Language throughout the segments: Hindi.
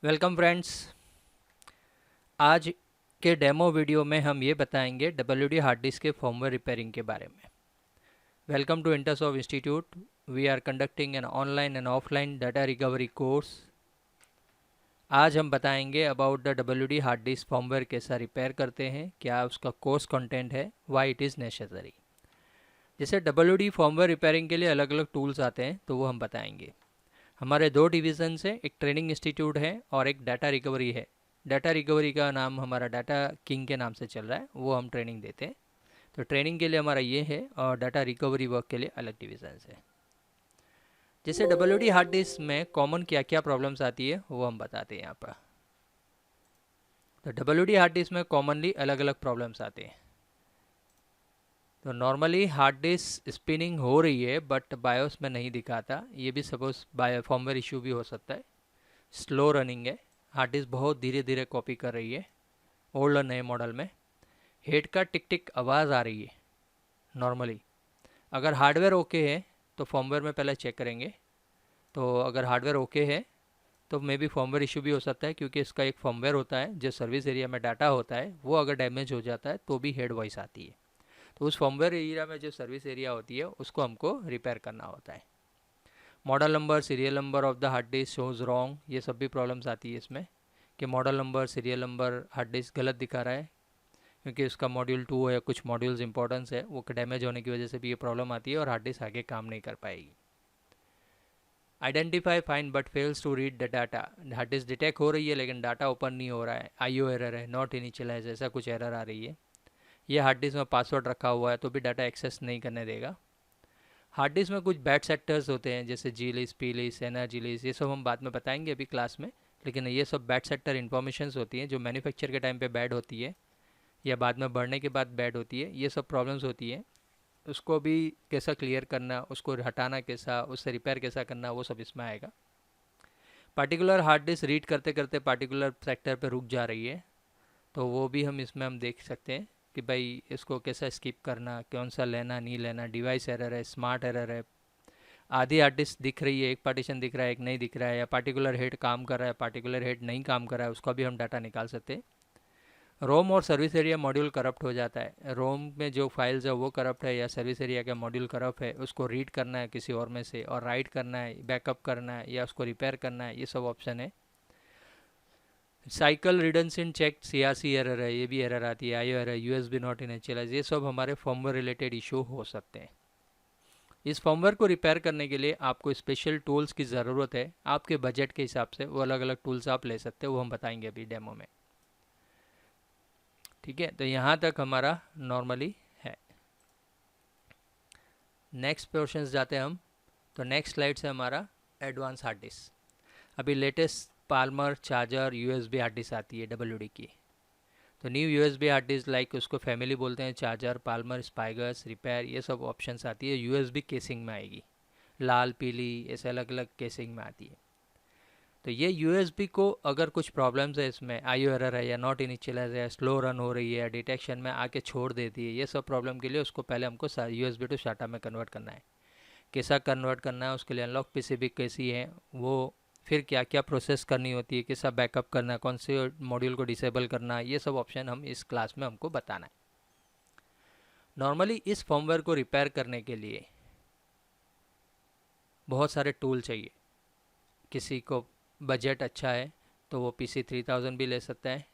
Welcome friends. आज के डेमो वीडियो में हम ये बताएंगे WD हार्ड डिस्क के फर्मवेयर रिपेयरिंग के बारे में। Welcome to Intersoft institute. We are conducting an online and offline data recovery course. आज हम बताएंगे about the WD hard disk firmware कैसा रिपेयर करते हैं, क्या उसका कोर्स कंटेंट है, व्हाई इट इज़ नेसेसरी। जैसे WD फर्मवेयर रिपेयरिंग के लिए अलग अलग टूल्स आते हैं, तो वो हम बताएंगे। हमारे दो डिविजन्स हैं, एक ट्रेनिंग इंस्टीट्यूट है और एक डाटा रिकवरी है। डाटा रिकवरी का नाम हमारा डाटा किंग के नाम से चल रहा है, वो हम ट्रेनिंग देते हैं। तो ट्रेनिंग के लिए हमारा ये है और डाटा रिकवरी वर्क के लिए अलग डिविजन्स है। जैसे WD हार्ड डिस्क में कॉमन क्या क्या प्रॉब्लम्स आती है वो हम बताते हैं यहाँ पर। तो WD हार्ड डिस्क में कॉमनली अलग अलग प्रॉब्लम्स आते हैं। तो नॉर्मली हार्ड डिस्क स्पिनिंग हो रही है बट बायोस में नहीं दिखाता, ये भी सपोज बायो फॉर्मवेयर इशू भी हो सकता है। स्लो रनिंग है, हार्ड डिस्क बहुत धीरे धीरे कॉपी कर रही है ओल्ड और नए मॉडल में। हेड का टिक टिक आवाज़ आ रही है नॉर्मली। अगर हार्डवेयर ओके है तो फॉर्मवेयर में पहले चेक करेंगे। तो अगर हार्डवेयर ओके है तो मे बी फॉर्मवेयर इशू भी हो सकता है, क्योंकि इसका एक फॉर्मवेयर होता है जो सर्विस एरिया में डाटा होता है, वो अगर डैमेज हो जाता है तो भी हेड वॉइस आती है। तो उस फॉर्मवेयर एरिया में जो सर्विस एरिया होती है उसको हमको रिपेयर करना होता है। Model number, serial number of the hard disk shows wrong, ये सब भी प्रॉब्लम्स आती है इसमें कि model number, serial number hard disk गलत दिखा रहा है, क्योंकि उसका मॉड्यूल 2 है, कुछ मॉड्यूल्स इंपॉर्टेंस है, वो डैमेज होने की वजह से भी ये प्रॉब्लम आती है और हार्ड डिस्क आगे काम नहीं कर पाएगी। Identify fine but fails to read the data, hard disk detect हो रही है लेकिन डाटा ओपन नहीं हो रहा है, IO एरर है, नॉट इनिशियलाइज, ऐसा कुछ एरर आ रही है। ये हार्ड डिस्क में पासवर्ड रखा हुआ है तो भी डाटा एक्सेस नहीं करने देगा। हार्ड डिस्क में कुछ बैड सेक्टर्स होते हैं, जैसे जी लिस, पी लिस, एनर्जी लिस, ये सब हम बाद में बताएंगे अभी क्लास में। लेकिन ये सब बैड सेक्टर इन्फॉर्मेशंस होती हैं जो मैन्युफैक्चर के टाइम पे बैड होती है या बाद में बढ़ने के बाद बैड होती है, ये सब प्रॉब्लम्स होती हैं। उसको भी कैसा क्लियर करना, उसको हटाना कैसा, उससे रिपेयर कैसा करना, वो सब इसमें आएगा। पार्टिकुलर हार्ड डिस्क रीड करते करते पार्टिकुलर सेक्टर पे रुक जा रही है, तो वो भी हम देख सकते हैं कि भाई इसको कैसा स्किप करना, कौन सा लेना नहीं लेना, डिवाइस एरर है, स्मार्ट एरर है, आधी हार्ड डिस्क दिख रही है, एक पार्टीशन दिख रहा है, एक नहीं दिख रहा है, या पार्टिकुलर हेड काम कर रहा है, पार्टिकुलर हेड नहीं काम कर रहा है, उसका भी हम डाटा निकाल सकते हैं। रोम और सर्विस एरिया मॉड्यूल करप्ट हो जाता है, रोम में जो फाइल्स है वो करप्ट है या सर्विस एरिया का मॉड्यूल करप्ट है, उसको रीड करना है किसी और में से और राइट करना है, बैकअप करना है या उसको रिपेयर करना है, ये सब ऑप्शन है। Cycle redundant check, CRC error है, ये भी एरर आती है, IO error, USB not initialize, ये सब हमारे फर्मवेयर रिलेटेड इशू हो सकते हैं। इस फर्मवेयर को रिपेयर करने के लिए आपको स्पेशल टूल्स की ज़रूरत है, आपके बजट के हिसाब से वो अलग अलग टूल्स आप ले सकते हो, वो हम बताएंगे अभी डेमो में। ठीक है, तो यहाँ तक हमारा नॉर्मली है। नेक्स्ट पोर्शन जाते हैं हम। तो नेक्स्ट स्लाइड से हमारा एडवांस हार्ड डिस्क। अभी latest Palmer charger USB hard disk आती है WD की। तो new USB hard disk like उसको फैमिली बोलते हैं, चार्जर, पाल्मर, स्पाइगर्स, रिपेयर, ये सब ऑप्शंस आती है। USB केसिंग में आएगी, लाल, पीली, ऐसे अलग अलग केसिंग में आती है। तो ये USB को अगर कुछ प्रॉब्लम्स है, इसमें IO एरर है या नॉट इनिशियलाइज है, स्लो रन हो रही है, डिटेक्शन में आके छोड़ देती है, ये सब प्रॉब्लम के लिए उसको पहले हमको USB टू SATA में कन्वर्ट करना है। कैसा कन्वर्ट करना है, उसके लिए अनलॉक PCB कैसी है वो, फिर क्या क्या प्रोसेस करनी होती है, कैसा बैकअप करना है, कौन से मॉड्यूल को डिसेबल करना है, ये सब ऑप्शन हम इस क्लास में हमको बताना है। नॉर्मली इस फर्मवेयर को रिपेयर करने के लिए बहुत सारे टूल चाहिए। किसी को बजट अच्छा है तो वो PC3000 भी ले सकता है,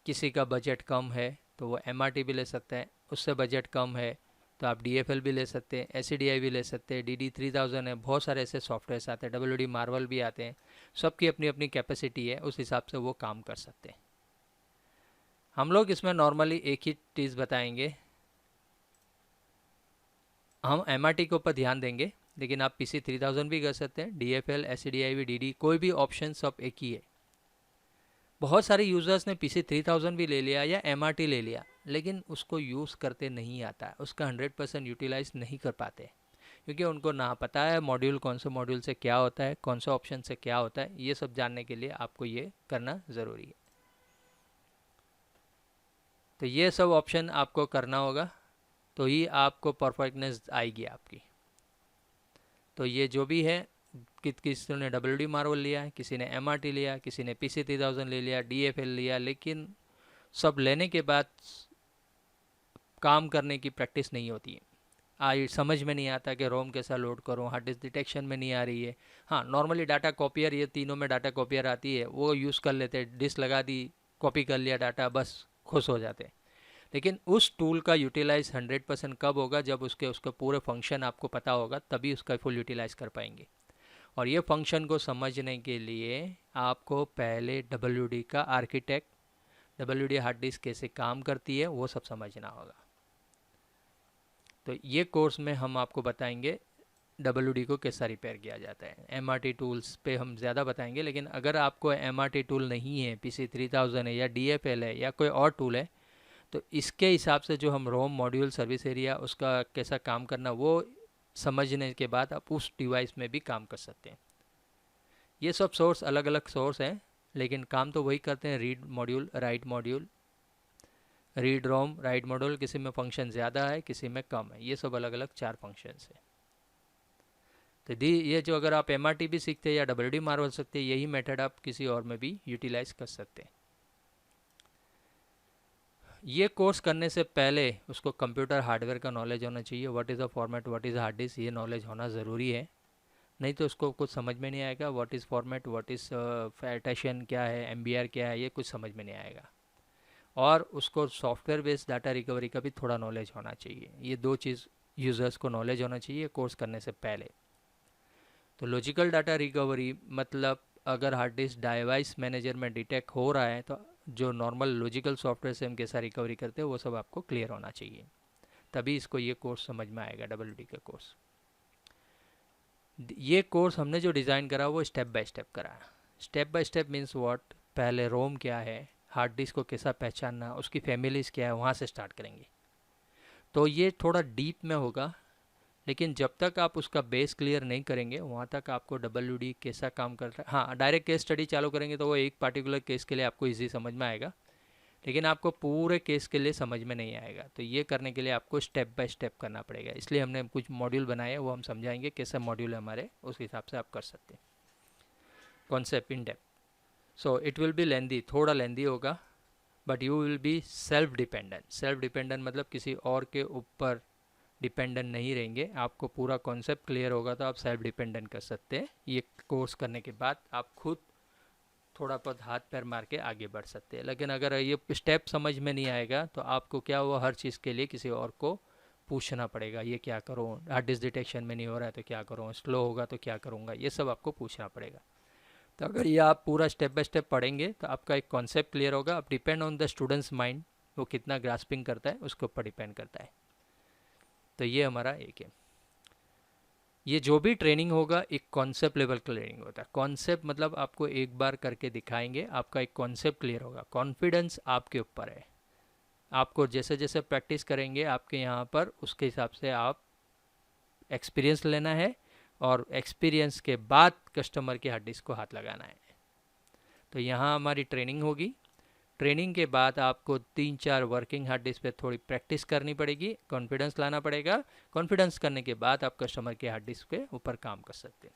किसी का बजट कम है तो वो MRT भी ले सकता है, उससे बजट कम है तो आप DFL भी ले सकते हैं, SCDI भी ले सकते हैं, DD3000 है, बहुत सारे ऐसे सॉफ्टवेयर्स आते हैं, WD मार्वल भी आते हैं। सबकी अपनी अपनी कैपेसिटी है, उस हिसाब से वो काम कर सकते हैं। हम लोग इसमें नॉर्मली एक ही चीज़ बताएंगे, हम MRT के ऊपर ध्यान देंगे, लेकिन आप PC3000 भी कर सकते हैं, DFL, SCDI भी, DD, कोई भी ऑप्शन सब एक ही है। बहुत सारे यूज़र्स ने PC3000 भी ले लिया या MRT ले लिया, लेकिन उसको यूज़ करते नहीं आता है, उसका 100% यूटिलाइज नहीं कर पाते, क्योंकि उनको ना पता है मॉड्यूल कौन सा मॉड्यूल से क्या होता है, कौन सा ऑप्शन से क्या होता है। ये सब जानने के लिए आपको ये करना ज़रूरी है। तो ये सब ऑप्शन आपको करना होगा, तो ही आपको परफेक्टनेस आएगी आपकी। तो ये जो भी है किसी ने WD मार्वल लिया, किसी ने MRT लिया, किसी ने PC3000 ले लिया, DFL लिया, लेकिन सब लेने के बाद काम करने की प्रैक्टिस नहीं होती है। आज समझ में नहीं आता कि रोम कैसा लोड करूँ, हार्ड डिस्क डिटेक्शन में नहीं आ रही है। हाँ, नॉर्मली डाटा कॉपियर, ये तीनों में डाटा कॉपियर आती है, वो यूज़ कर लेते हैं, डिस्क लगा दी, कॉपी कर लिया डाटा, बस खुश हो जाते हैं। लेकिन उस टूल का यूटिलाइज 100% कब होगा, जब उसके पूरे फंक्शन आपको पता होगा, तभी उसका फुल यूटिलाइज कर पाएंगे। और ये फंक्शन को समझने के लिए आपको पहले WD का आर्किटेक्ट, WD हार्ड डिस्क कैसे काम करती है, वो सब समझना होगा। तो ये कोर्स में हम आपको बताएंगे WD को कैसा रिपेयर किया जाता है। MRT टूल्स पे हम ज़्यादा बताएंगे, लेकिन अगर आपको MRT टूल नहीं है, PC3000 है या DFL है या कोई और टूल है, तो इसके हिसाब से जो हम रोम मॉड्यूल सर्विस एरिया उसका कैसा काम करना, वो समझने के बाद आप उस डिवाइस में भी काम कर सकते हैं। ये सब सोर्स अलग अलग सोर्स हैं, लेकिन काम तो वही करते हैं, read module, write module, read ROM, write module. किसी में फंक्शन ज़्यादा है, किसी में कम है, ये सब अलग अलग 4 फंक्शंस है। तो ये जो अगर आप MRT भी सीखते हैं या WD मार्वल सकते हैं, यही मेथड आप किसी और में भी यूटिलाइज कर सकते हैं। ये कोर्स करने से पहले उसको कंप्यूटर हार्डवेयर का नॉलेज होना चाहिए। What is a format, what is hard disk, ये नॉलेज होना ज़रूरी है, नहीं तो उसको कुछ समझ में नहीं आएगा। What is format, what is partition क्या है, MBR क्या है, ये कुछ समझ में नहीं आएगा। और उसको सॉफ्टवेयर बेस्ड डाटा रिकवरी का भी थोड़ा नॉलेज होना चाहिए। ये 2 चीज़ यूज़र्स को नॉलेज होना चाहिए कोर्स करने से पहले। तो लॉजिकल डाटा रिकवरी मतलब अगर हार्ड डिस्क डिवाइस मैनेजर में डिटेक्ट हो रहा है, तो जो नॉर्मल लॉजिकल सॉफ्टवेयर से हम कैसा रिकवरी करते हैं, वो सब आपको क्लियर होना चाहिए, तभी इसको ये कोर्स समझ में आएगा, WD का कोर्स। ये कोर्स हमने जो डिज़ाइन करा वो स्टेप बाय स्टेप करा। Step by step means what, पहले रोम क्या है, हार्ड डिस्क को कैसा पहचानना, उसकी फैमिलीज़ क्या है, वहाँ से स्टार्ट करेंगे। तो ये थोड़ा डीप में होगा, लेकिन जब तक आप उसका बेस क्लियर नहीं करेंगे, वहाँ तक आपको WD कैसा काम करता है, हाँ डायरेक्ट केस स्टडी चालू करेंगे तो वो एक पार्टिकुलर केस के लिए आपको इजी समझ में आएगा, लेकिन आपको पूरे केस के लिए समझ में नहीं आएगा। तो ये करने के लिए आपको स्टेप बाय स्टेप करना पड़ेगा, इसलिए हमने कुछ मॉड्यूल बनाए, वो हम समझाएंगे कैसा मॉड्यूल है हमारे, उस हिसाब से आप कर सकते हैं concept in depth. So it will be lengthy, थोड़ा लेंदी होगा, but you will be self dependent. Self dependent मतलब किसी और के ऊपर डिपेंडेंट नहीं रहेंगे। आपको पूरा कॉन्सेप्ट क्लियर होगा तो आप सेल्फ डिपेंडेंट कर सकते हैं। ये कोर्स करने के बाद आप खुद थोड़ा बहुत हाथ पैर मार के आगे बढ़ सकते हैं। लेकिन अगर ये स्टेप समझ में नहीं आएगा, तो आपको क्या हुआ, हर चीज़ के लिए किसी और को पूछना पड़ेगा, ये क्या करूँ, हार्ड डिस्क डिटेक्शन में नहीं हो रहा है तो क्या करूँ, स्लो होगा तो क्या करूँगा, ये सब आपको पूछना पड़ेगा। तो अगर ये आप पूरा स्टेप बाय स्टेप पढ़ेंगे तो आपका एक कॉन्सेप्ट क्लियर होगा। अब depend on the students mind, वो कितना ग्रास्पिंग करता है, उसके ऊपर डिपेंड करता है। तो ये हमारा एक है। ये जो भी ट्रेनिंग होगा एक कॉन्सेप्ट लेवल का ट्रेनिंग होता है। कॉन्सेप्ट मतलब आपको एक बार करके दिखाएंगे, आपका एक कॉन्सेप्ट क्लियर होगा। कॉन्फिडेंस आपके ऊपर है, आपको जैसे जैसे प्रैक्टिस करेंगे आपके यहाँ पर, उसके हिसाब से आप एक्सपीरियंस लेना है, और एक्सपीरियंस के बाद कस्टमर के हार्ड डिस्क को हाथ लगाना है। तो यहाँ हमारी ट्रेनिंग होगी। ट्रेनिंग के बाद आपको 3-4 वर्किंग हार्ड डिस्क पे थोड़ी प्रैक्टिस करनी पड़ेगी, कॉन्फिडेंस लाना पड़ेगा। कॉन्फिडेंस करने के बाद आप कस्टमर के हार्ड डिस्क के ऊपर काम कर सकते हैं।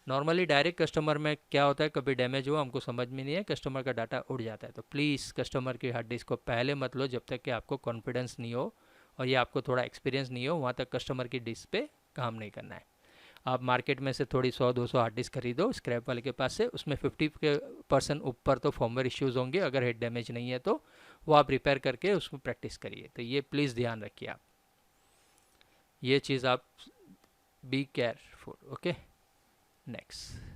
नॉर्मली डायरेक्ट कस्टमर में क्या होता है, कभी डैमेज हुआ, हमको समझ में नहीं है, कस्टमर का डाटा उड़ जाता है। तो प्लीज़ कस्टमर की हार्ड डिस्क को पहले मत लो जब तक कि आपको कॉन्फिडेंस नहीं हो और ये आपको थोड़ा एक्सपीरियंस नहीं हो, वहाँ तक कस्टमर की डिस्क पे काम नहीं करना है। आप मार्केट में से थोड़ी 100-200 हार्ड डिस्क खरीदो स्क्रैप वाले के पास से, उसमें 50% ऊपर तो फॉर्मवेयर इश्यूज़ होंगे, अगर हेड डैमेज नहीं है तो वो आप रिपेयर करके उसमें प्रैक्टिस करिए। तो ये प्लीज़ ध्यान रखिए आप, ये चीज़ आप बी केयरफुल। Okay, next.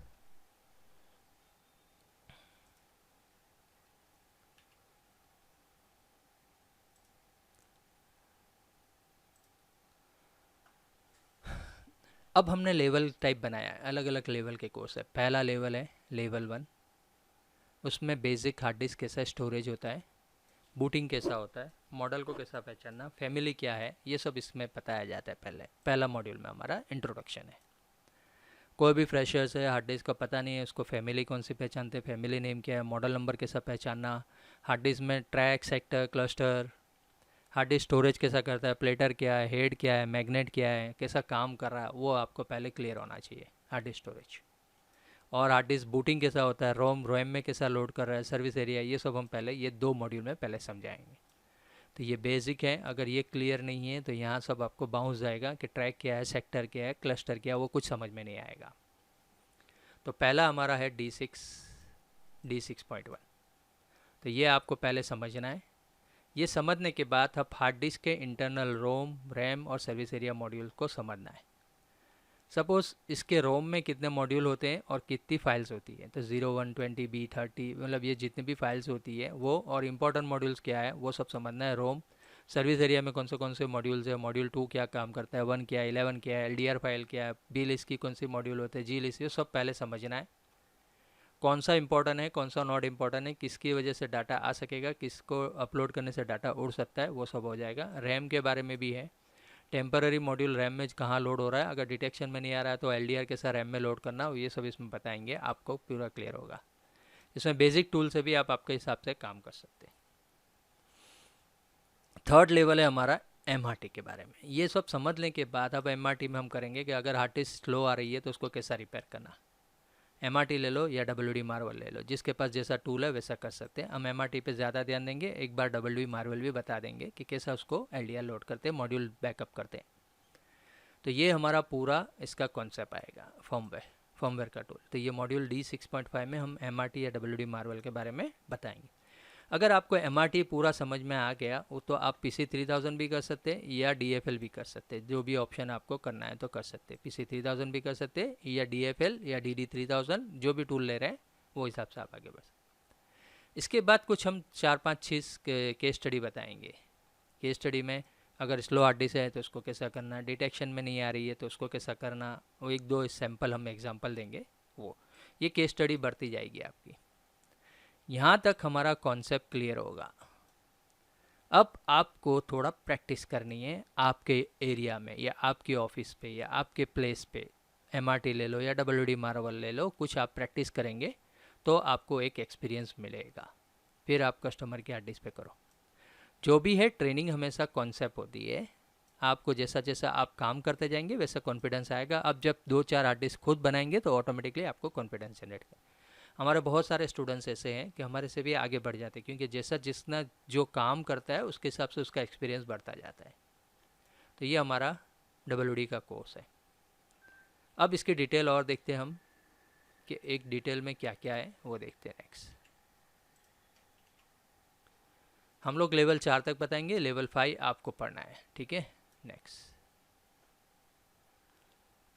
अब हमने लेवल टाइप बनाया है, अलग अलग लेवल के कोर्स है। पहला लेवल है लेवल 1, उसमें बेसिक हार्ड डिस्क कैसा स्टोरेज होता है, बूटिंग कैसा होता है, मॉडल को कैसा पहचानना, फैमिली क्या है, ये सब इसमें बताया जाता है। पहला मॉड्यूल में हमारा इंट्रोडक्शन है। कोई भी फ्रेशर्स है, हार्ड डिस्क का पता नहीं है, उसको फैमिली कौन सी पहचानते हैं, फैमिली नेम क्या है, मॉडल नंबर कैसा पहचानना, हार्ड डिस्क में track, sector, cluster, hard disk storage कैसा करता है, प्लेटर क्या है, हेड क्या है, मैग्नेट क्या है, कैसा काम कर रहा है, वो आपको पहले क्लियर होना चाहिए। Hard disk storage. और हार्ड डिस्क बूटिंग कैसा होता है, रोम रैम में कैसा लोड कर रहा है, सर्विस एरिया, ये सब हम पहले ये 2 मॉड्यूल में पहले समझाएंगे। तो ये बेसिक है, अगर ये क्लियर नहीं है तो यहाँ सब आपको बाउंस जाएगा कि ट्रैक क्या है, सेक्टर क्या है, क्लस्टर क्या है, वो कुछ समझ में नहीं आएगा। तो पहला हमारा है D6.1। तो ये आपको पहले समझना है। ये समझने के बाद अब हार्ड डिस्क के इंटरनल रोम, रैम और सर्विस एरिया मॉड्यूल को समझना है। सपोज़ इसके रोम में कितने मॉड्यूल होते हैं और कितनी फाइल्स होती है, तो 0, 1, 20, B30, मतलब ये जितनी भी फाइल्स होती है वो, और इम्पोर्टेंट मॉड्यूल्स क्या है वो सब समझना है। रोम, सर्विस एरिया में कौन से मॉड्यूल्स है, मॉड्यूल 2 क्या काम करता है, 1 क्या है, 11 क्या है, LDR फाइल क्या है, बी लिस्ट की कौन सी मॉड्यूल होते हैं, जी लिस्ट, ये सब पहले समझना है। कौन सा इंपॉर्टेंट है, कौन सा नॉट इंपॉर्टेंट है, किसकी वजह से डाटा आ सकेगा, किसको अपलोड करने से डाटा उड़ सकता है, वो सब हो जाएगा। रैम के बारे में भी है, टेम्पररी मॉड्यूल रैम में कहाँ लोड हो रहा है, अगर डिटेक्शन में नहीं आ रहा है तो LDR के साथ रैम में लोड करना, ये सब इसमें बताएंगे, आपको पूरा क्लियर होगा। इसमें बेसिक टूल से भी आप आपके हिसाब से काम कर सकते हैं। थर्ड लेवल है हमारा MRT के बारे में। ये सब समझने के बाद अब MRT में हम करेंगे कि अगर हार्ड डिस्क स्लो आ रही है तो उसको कैसा रिपेयर करना। MRT ले लो या WD मार्वल ले लो, जिसके पास जैसा टूल है वैसा कर सकते हैं। हम MRT पे ज़्यादा ध्यान देंगे, एक बार WD मार्वल भी बता देंगे कि कैसा उसको LDR लोड करते हैं, मॉड्यूल बैकअप करते हैं। तो ये हमारा पूरा इसका कॉन्सेप्ट आएगा, फॉर्मवेयर का टूल। तो ये मॉड्यूल D6.5 में हम MRT या WD मार्वल के बारे में बताएंगे। अगर आपको MRT पूरा समझ में आ गया वो तो आप PC3000 भी कर सकते हैं या DFL भी कर सकते हैं, जो भी ऑप्शन आपको करना है तो कर सकते हैं। PC3000 भी कर सकते हैं या DFL या DD3000, जो भी टूल ले रहे हैं वो हिसाब से आप आगे बढ़ सकते। इसके बाद कुछ हम 4-5 चीज़ केस स्टडी बताएंगे। केस स्टडी में अगर स्लो हार्ड डिस्क है तो उसको कैसा करना, डिटेक्शन में नहीं आ रही है तो उसको कैसा करना, वो 1-2 सैम्पल हम एग्जाम्पल देंगे। वो ये केस स्टडी बढ़ती जाएगी आपकी। यहाँ तक हमारा कॉन्सेप्ट क्लियर होगा। अब आपको थोड़ा प्रैक्टिस करनी है आपके एरिया में या आपके ऑफिस पे या आपके प्लेस पे। MRT ले लो या WD मार्वल ले लो, कुछ आप प्रैक्टिस करेंगे तो आपको एक एक्सपीरियंस मिलेगा। फिर आप कस्टमर की हार्ड डिस्क पे करो। जो भी है, ट्रेनिंग हमेशा कॉन्सेप्ट होती है। आपको जैसा जैसा आप काम करते जाएंगे वैसा कॉन्फिडेंस आएगा। अब जब 2-4 हार्ड डिस्क खुद बनाएंगे तो ऑटोमेटिकली आपको कॉन्फिडेंस जनरेट करें। हमारे बहुत सारे स्टूडेंट्स ऐसे हैं कि हमारे से भी आगे बढ़ जाते हैं, क्योंकि जैसा जिसना जो काम करता है उसके हिसाब से उसका एक्सपीरियंस बढ़ता जाता है। तो ये हमारा WD का कोर्स है। अब इसकी डिटेल और देखते हैं हम कि एक डिटेल में क्या क्या है, वो देखते हैं नेक्स्ट। हम लोग लेवल 4 तक बताएंगे, लेवल 5 आपको पढ़ना है, ठीक है। नेक्स्ट,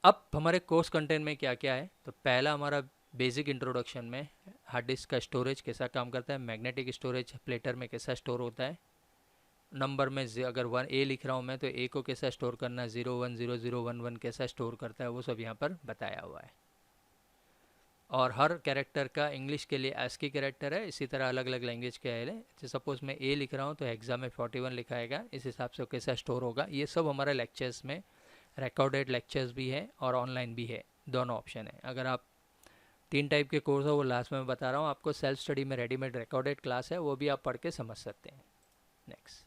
अब हमारे कोर्स कंटेंट में क्या क्या है, तो पहला हमारा बेसिक इंट्रोडक्शन में हार्ड डिस्क का स्टोरेज कैसा काम करता है, मैग्नेटिक स्टोरेज प्लेटर में कैसा स्टोर होता है, नंबर में अगर 1A लिख रहा हूँ मैं तो A को कैसा स्टोर करना, 010011 कैसा स्टोर करता है, वो सब यहाँ पर बताया हुआ है। और हर कैरेक्टर का इंग्लिश के लिए ASCII कैरेक्टर है, इसी तरह अलग अलग लैंग्वेज के है। जैसे सपोज मैं A लिख रहा हूँ तो हेक्सा में 41 लिखा आएगा, इस हिसाब से कैसा स्टोर होगा। ये सब हमारे लेक्चर्स में, रिकॉर्डेड लेक्चर्स भी है और ऑनलाइन भी है, दोनों ऑप्शन है। अगर आप 3 टाइप के कोर्स है वो लास्ट में बता रहा हूँ आपको। सेल्फ स्टडी में रेडीमेड रिकॉर्डेड क्लास है, वो भी आप पढ़ के समझ सकते हैं। नेक्स्ट,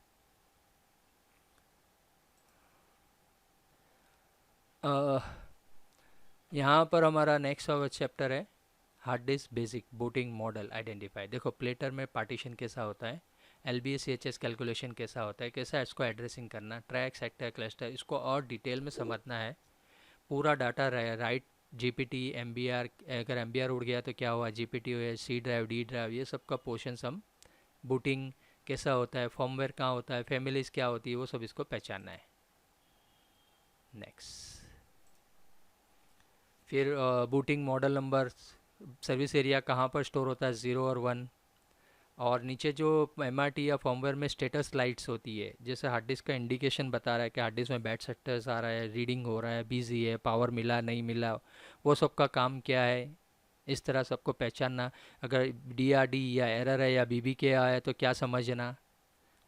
यहाँ पर हमारा नेक्स्ट चैप्टर है hard disk basic booting model identify. देखो प्लेटर में पार्टीशन कैसा होता है, LBS-CHS कैलकुलेशन कैसा होता है, कैसा इसको एड्रेसिंग करना, ट्रैक, सेक्टर, क्लस्टर, इसको और डिटेल में समझना है। पूरा डाटा राइट, GPT, MBR, अगर MBR उड़ गया तो क्या हुआ, GPT हो या C ड्राइव, D ड्राइव, ये सब का पोर्शन हम, बूटिंग कैसा होता है, फॉर्मवेयर कहाँ होता है, फैमिलीज क्या होती है, वो सब इसको पहचानना है। नेक्स्ट, फिर booting model number, service area कहाँ पर स्टोर होता है, 0 और 1। और नीचे जो MRT या फॉर्मवेयर में स्टेटस लाइट्स होती है, जैसे हार्ड डिस्क का इंडिकेशन बता रहा है कि हार्ड डिस्क में बैड स्टेटस आ रहा है, रीडिंग हो रहा है, बिजी है, पावर मिला नहीं मिला, वो सब का काम क्या है, इस तरह सबको पहचानना। अगर DRD या एरर है या BBK आया है तो क्या समझना,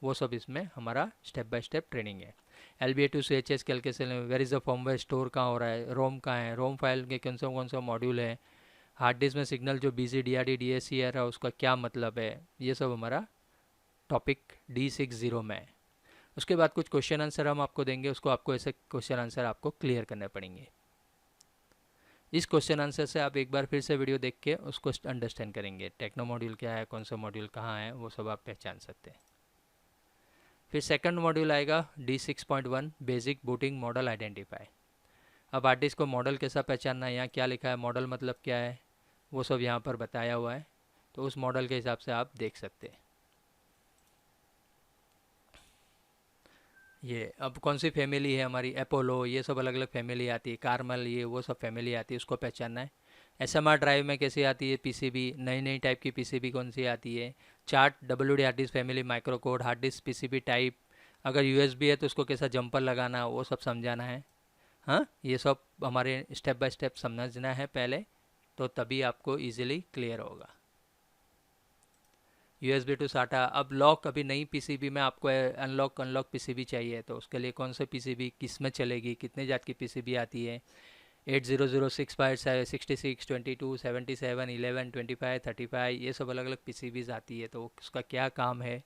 वो सब इसमें हमारा स्टेप बाय स्टेप ट्रेनिंग है। LBA2CHS calculation, where is the firmware store कहाँ हो रहा है, रोम कहाँ है, रोम फाइल के कौन सा मॉड्यूल है, हार्ड डिस्क में सिग्नल जो BC DRD DSC आ रहा है उसका क्या मतलब है, ये सब हमारा टॉपिक D60 में है। उसके बाद कुछ क्वेश्चन आंसर हम आपको देंगे, उसको आपको ऐसे क्वेश्चन आंसर आपको क्लियर करने पड़ेंगे। इस क्वेश्चन आंसर से आप एक बार फिर से वीडियो देख के उसको अंडरस्टैंड करेंगे, टेक्नो मॉड्यूल क्या है, कौन सा मॉड्यूल कहाँ है, वो सब आप पहचान सकते हैं। फिर सेकंड मॉड्यूल आएगा D6.1 basic booting model identify. अब हार्ड डिस्क को मॉडल कैसा पहचानना है, यहाँ क्या लिखा है, मॉडल मतलब क्या है, वो सब यहाँ पर बताया हुआ है, तो उस मॉडल के हिसाब से आप देख सकते हैं। ये अब कौन सी फैमिली है हमारी, अपोलो, ये सब अलग अलग फैमिली आती है, कार्मल, ये वो सब फैमिली आती है, उसको पहचानना है। SMR ड्राइव में कैसी आती है पीसीबी, नई नई टाइप की पीसीबी कौन सी आती है। Chart WD hard disc family, micro code, hard disk PCB type, अगर USB है तो उसको कैसा जंपर लगाना, वो सब समझाना है। हाँ, ये सब हमारे स्टेप बाय स्टेप समझना है पहले, तो तभी आपको इजीली क्लियर होगा। USB to SATA। अब लॉक, अभी नई पीसीबी में आपको अनलॉक पीसीबी चाहिए, तो उसके लिए कौन सा पीसीबी किस में चलेगी, कितने जात की पीसीबी आती है, 800, 66, 22, 77, 11, 25, 35, ये सब अलग अलग पीसीबीज आती है, तो उसका क्या काम है,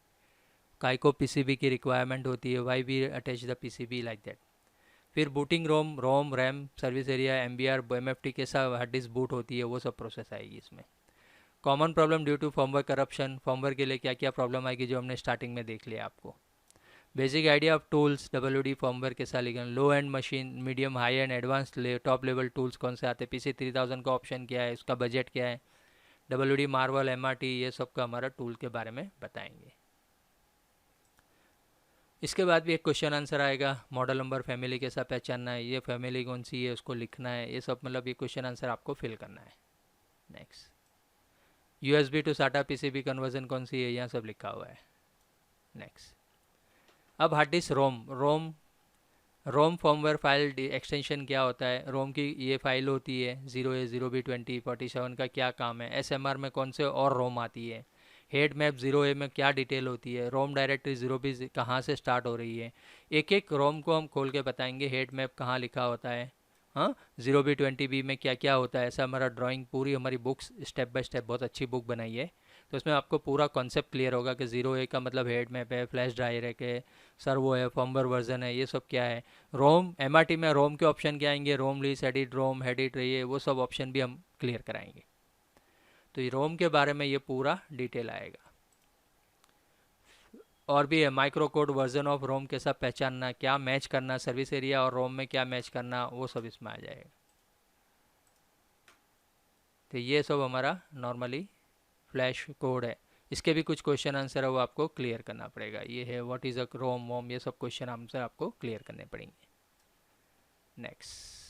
काय को पीसीबी की रिक्वायरमेंट होती है, why we attach the PCB like that. फिर booting ROM RAM service area MBR MFT कैसा हार्ड डिस्क बूट होती है, वो सब प्रोसेस आएगी इसमें। Common problem due to firmware corruption, firmware के लिए क्या क्या प्रॉब्लम आएगी जो हमने स्टार्टिंग में देख लिया आपको। Basic idea of tools, WD firmware कैसा लिखना, low end machine, medium, high end advance, top level tools कौन से आते हैं, PC3000 का ऑप्शन क्या है, उसका बजट क्या है, WD मार्वल, MRT, ये सब का हमारा टूल के बारे में बताएंगे। इसके बाद भी एक क्वेश्चन आंसर आएगा, मॉडल नंबर, फैमिली कैसा पहचानना है, ये फैमिली कौन सी है उसको लिखना है, ये सब मतलब ये क्वेश्चन आंसर आपको फिल करना है। Next, USB to SATA PCB conversion कौन सी है, यहाँ सब लिखा हुआ है। नेक्स्ट, अब हार्ड डिस्क रोम फर्मवेयर फाइल एक्सटेंशन क्या होता है, रोम की ये फाइल होती है 0A 0B 20 47 का क्या काम है, SMR में कौन से और रोम आती है, हेड मैप 0A में क्या डिटेल होती है, रोम डायरेक्टरी 0B कहाँ से स्टार्ट हो रही है, एक एक रोम को हम खोल के बताएंगे, हेड मैप कहाँ लिखा होता है, हाँ 0B 20B में क्या क्या होता है, ऐसा हमारा ड्राइंग पूरी हमारी बुक्स स्टेप बाय स्टेप बहुत अच्छी बुक बनाई है, तो इसमें आपको पूरा कॉन्सेप्ट क्लियर होगा कि 0A का मतलब हेड मैप है, फ्लैश ड्राइव है, सर्वो है, फर्मवेयर वर्जन है, ये सब क्या है। रोम MRT में रोम के ऑप्शन क्या आएंगे, रोम लीस, एडिट रोम, एडिट रही वो सब ऑप्शन भी हम क्लियर कराएंगे। तो ये रोम के बारे में ये पूरा डिटेल आएगा। और भी है, micro code version of ROM कैसा पहचानना, क्या मैच करना, सर्विस एरिया और रोम में क्या मैच करना, वो सब इसमें आ जाएगा। तो ये सब हमारा नॉर्मली फ्लैश कोड है, इसके भी कुछ क्वेश्चन आंसर है वो आपको क्लियर करना पड़ेगा। ये है व्हाट इज़ अ रोम वोम, ये सब क्वेश्चन आंसर आपको क्लियर करने पड़ेंगे। नेक्स्ट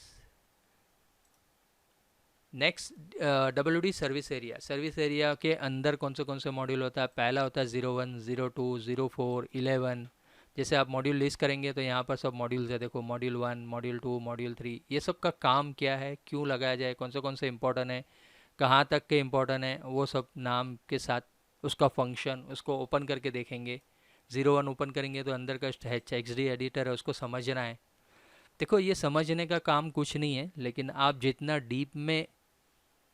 WD सर्विस एरिया के अंदर कौन से मॉड्यूल होता है, पहला होता है 01, 02, 04, 11। जैसे आप मॉड्यूल लिस्ट करेंगे तो यहाँ पर सब मॉड्यूल्स है, देखो मॉड्यूल 1, मॉड्यूल 2, मॉड्यूल 3, ये सब का काम क्या है, क्यों लगाया जाए, कौन से इंपॉर्टेंट है, कहाँ तक के इम्पोर्टेंट है, वो सब नाम के साथ, उसका फंक्शन, उसको ओपन करके देखेंगे। 01 ओपन करेंगे तो अंदर का XD एडिटर है, उसको समझना है। देखो ये समझने का काम कुछ नहीं है, लेकिन आप जितना डीप में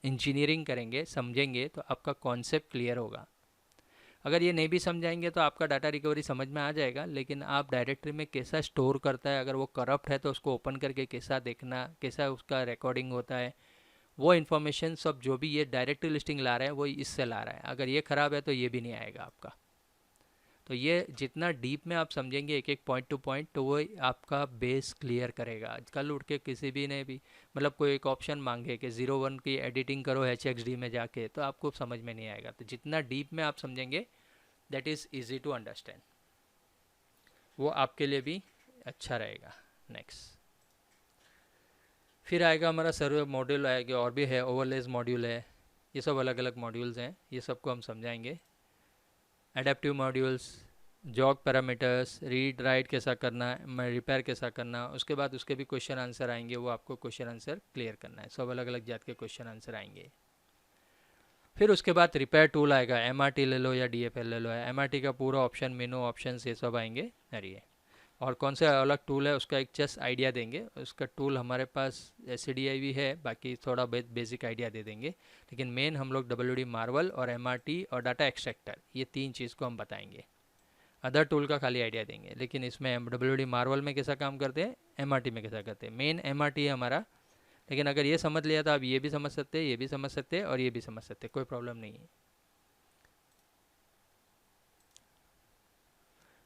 इंजीनियरिंग करेंगे, समझेंगे, तो आपका कॉन्सेप्ट क्लियर होगा। अगर ये नहीं भी समझाएंगे तो आपका डाटा रिकवरी समझ में आ जाएगा, लेकिन आप डायरेक्टरी में कैसा स्टोर करता है, अगर वो करप्ट है तो उसको ओपन करके कैसा देखना, कैसा उसका रिकॉर्डिंग होता है, वो इन्फॉर्मेशन सब जो भी ये डायरेक्टरी लिस्टिंग ला रहा है वो इससे ला रहा है। अगर ये ख़राब है तो ये भी नहीं आएगा आपका। तो ये जितना डीप में आप समझेंगे एक एक पॉइंट टू पॉइंट, तो वो आपका बेस क्लियर करेगा। कल उठ के किसी भी ने भी मतलब कोई एक ऑप्शन मांगे कि 01 की एडिटिंग करो HXD में जाके, तो आपको समझ में नहीं आएगा। तो जितना डीप में आप समझेंगे that is easy to understand, वो आपके लिए भी अच्छा रहेगा। नेक्स्ट, फिर आएगा हमारा सर्वे मॉड्यूल आएगा, और भी है, ओवरलेज मॉड्यूल है, ये सब अलग अलग मॉड्यूल्स हैं, ये सबको हम समझाएंगे। Adaptive modules, jog parameters, read write कैसा करना है, रिपेयर कैसा करना, उसके बाद उसके भी क्वेश्चन आंसर आएंगे, वो आपको क्वेश्चन आंसर क्लियर करना है। सब अलग अलग जात के क्वेश्चन आंसर आएंगे। फिर उसके बाद रिपेयर टूल आएगा, MRT ले लो या DFL ले लो, MRT का पूरा ऑप्शन, मेनू ऑप्शन, ये सब आएंगे है। और कौन सा अलग टूल है उसका एक जस्ट आइडिया देंगे। उसका टूल हमारे पास SCDI भी है, बाकी थोड़ा बेसिक आइडिया दे देंगे, लेकिन मेन हम लोग WD मार्वल और MRT और डाटा एक्सट्रैक्टर, ये तीन चीज़ को हम बताएंगे। अदर टूल का खाली आइडिया देंगे, लेकिन इसमें WD मार्वल में कैसा काम करते हैं, MRT में कैसा करते हैं। मेन MRT है हमारा, लेकिन अगर ये समझ लिया तो आप ये भी समझ सकते हैं, ये भी समझ सकते हैं और ये भी समझ सकते हैं, कोई प्रॉब्लम नहीं है।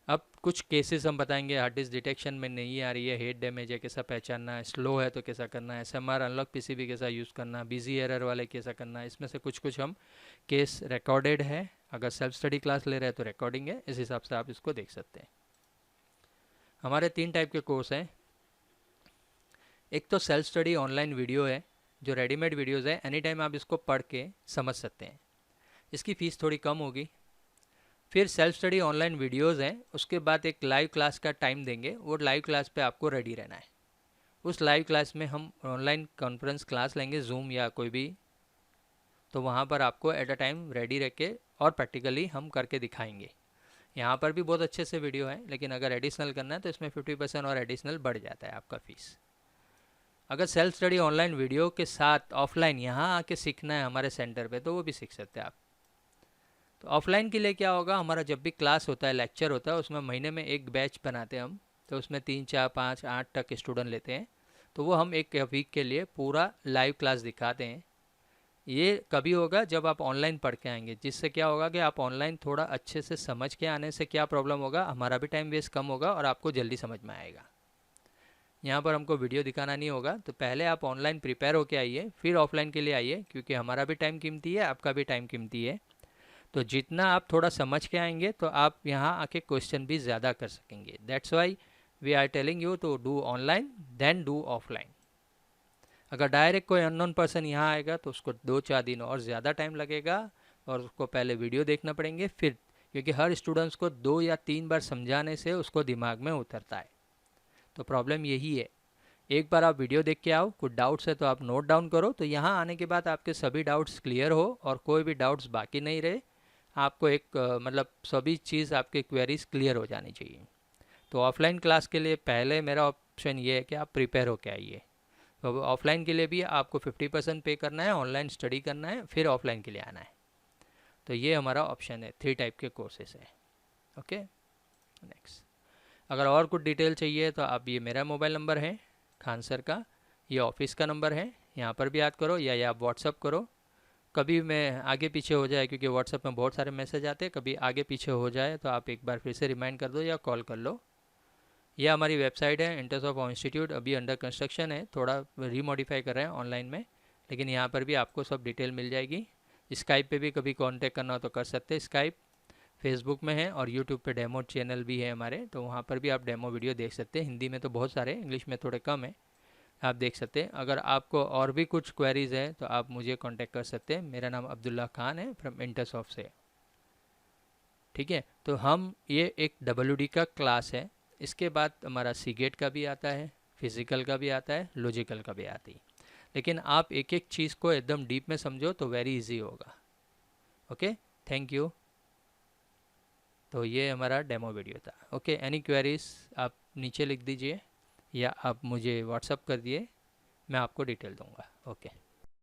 अब कुछ केसेस हम बताएंगे, हार्ड डिस्क डिटेक्शन में नहीं आ रही है, हेड डैमेज है कैसा पहचानना है, स्लो है तो कैसा करना है, SMR अनलॉक पीसीबी कैसा यूज़ करना, बिजी एरर वाले कैसा करना है, इसमें से कुछ कुछ हम केस रिकॉर्डेड है, अगर सेल्फ स्टडी क्लास ले रहे हैं तो रिकॉर्डिंग है, इस हिसाब से आप इसको देख सकते हैं। हमारे 3 टाइप के कोर्स हैं। एक तो सेल्फ स्टडी ऑनलाइन वीडियो है, जो रेडीमेड वीडियोज़ है, एनी टाइम आप इसको पढ़ के समझ सकते हैं, इसकी फ़ीस थोड़ी कम होगी। फिर सेल्फ स्टडी ऑनलाइन वीडियोज़ हैं, उसके बाद एक लाइव क्लास का टाइम देंगे, वो लाइव क्लास पे आपको रेडी रहना है। उस लाइव क्लास में हम ऑनलाइन कॉन्फ्रेंस क्लास लेंगे, जूम या कोई भी, तो वहाँ पर आपको एट अ टाइम रेडी रह के और प्रैक्टिकली हम करके दिखाएंगे। यहाँ पर भी बहुत अच्छे से वीडियो है, लेकिन अगर एडिशनल करना है तो इसमें 50% और एडिशनल बढ़ जाता है आपका फ़ीस। अगर सेल्फ स्टडी ऑनलाइन वीडियो के साथ ऑफलाइन यहाँ आके सीखना है हमारे सेंटर पे, तो वो भी सीख सकते हैं आप। तो ऑफलाइन के लिए क्या होगा, हमारा जब भी क्लास होता है, लेक्चर होता है, उसमें महीने में एक बैच बनाते हैं हम, तो उसमें 3 4 5 8 तक स्टूडेंट लेते हैं, तो वो हम एक वीक के लिए पूरा लाइव क्लास दिखाते हैं। ये कभी होगा जब आप ऑनलाइन पढ़ के आएंगे, जिससे क्या होगा कि आप ऑनलाइन थोड़ा अच्छे से समझ के आने से क्या प्रॉब्लम होगा, हमारा भी टाइम वेस्ट कम होगा और आपको जल्दी समझ में आएगा। यहाँ पर हमको वीडियो दिखाना नहीं होगा, तो पहले आप ऑनलाइन प्रिपेयर होके आइए, फिर ऑफलाइन के लिए आइए, क्योंकि हमारा भी टाइम कीमती है, आपका भी टाइम कीमती है। तो जितना आप थोड़ा समझ के आएंगे तो आप यहाँ आके क्वेश्चन भी ज़्यादा कर सकेंगे। That's why we are telling you to do online then do offline. अगर डायरेक्ट कोई अननोन पर्सन यहाँ आएगा तो उसको 2 4 दिन और ज़्यादा टाइम लगेगा, और उसको पहले वीडियो देखना पड़ेंगे फिर, क्योंकि हर स्टूडेंट्स को 2 या 3 बार समझाने से उसको दिमाग में उतरता है। तो प्रॉब्लम यही है, एक बार आप वीडियो देख के आओ, कुछ डाउट्स है तो आप नोट डाउन करो, तो यहाँ आने के बाद आपके सभी डाउट्स क्लियर हो और कोई भी डाउट्स बाकी नहीं रहे। आपको एक मतलब सभी चीज़ आपके क्वेरीज क्लियर हो जानी चाहिए। तो ऑफलाइन क्लास के लिए पहले मेरा ऑप्शन ये है कि आप प्रिपेयर होके आइए। तो ऑफलाइन के लिए भी आपको 50% पे करना है, ऑनलाइन स्टडी करना है, फिर ऑफलाइन के लिए आना है। तो ये हमारा ऑप्शन है, 3 टाइप के कोर्सेस है। Okay, next. अगर और कुछ डिटेल चाहिए तो आप, ये मेरा मोबाइल नंबर है खान सर का, ये ऑफिस का नंबर है, यहाँ पर भी याद करो, या आप व्हाट्सअप करो। कभी मैं आगे पीछे हो जाए, क्योंकि व्हाट्सअप में बहुत सारे मैसेज आते हैं, कभी आगे पीछे हो जाए तो आप एक बार फिर से रिमाइंड कर दो या कॉल कर लो। यह हमारी वेबसाइट है इंटरसॉफ्ट इंस्टीट्यूट, अभी अंडर कंस्ट्रक्शन है, थोड़ा रीमॉडिफाई कर रहे हैं ऑनलाइन में, लेकिन यहाँ पर भी आपको सब डिटेल मिल जाएगी। स्काइप पे भी कभी कांटेक्ट करना हो तो कर सकते हैं, स्काइप, फेसबुक में है, और यूट्यूब पे डेमो चैनल भी है हमारे, तो वहाँ पर भी आप डेमो वीडियो देख सकते हैं। हिंदी में तो बहुत सारे, इंग्लिश में थोड़े कम है, आप देख सकते हैं। अगर आपको और भी कुछ क्वेरीज है तो आप मुझे कांटेक्ट कर सकते हैं। मेरा नाम अब्दुल्ला खान है फ्रॉम इंटरसॉफ्ट से। ठीक है, तो हम, ये एक WD का क्लास है, इसके बाद हमारा सीगेट का भी आता है, फिज़िकल का भी आता है, लॉजिकल का भी आता है, लेकिन आप एक एक चीज़ को एकदम डीप में समझो तो वेरी इजी होगा। Okay, thank you. तो ये हमारा डेमो वीडियो था। ओके, एनी क्वेरीज आप नीचे लिख दीजिए या आप मुझे व्हाट्सअप कर दिए, मैं आपको डिटेल दूंगा। ओके।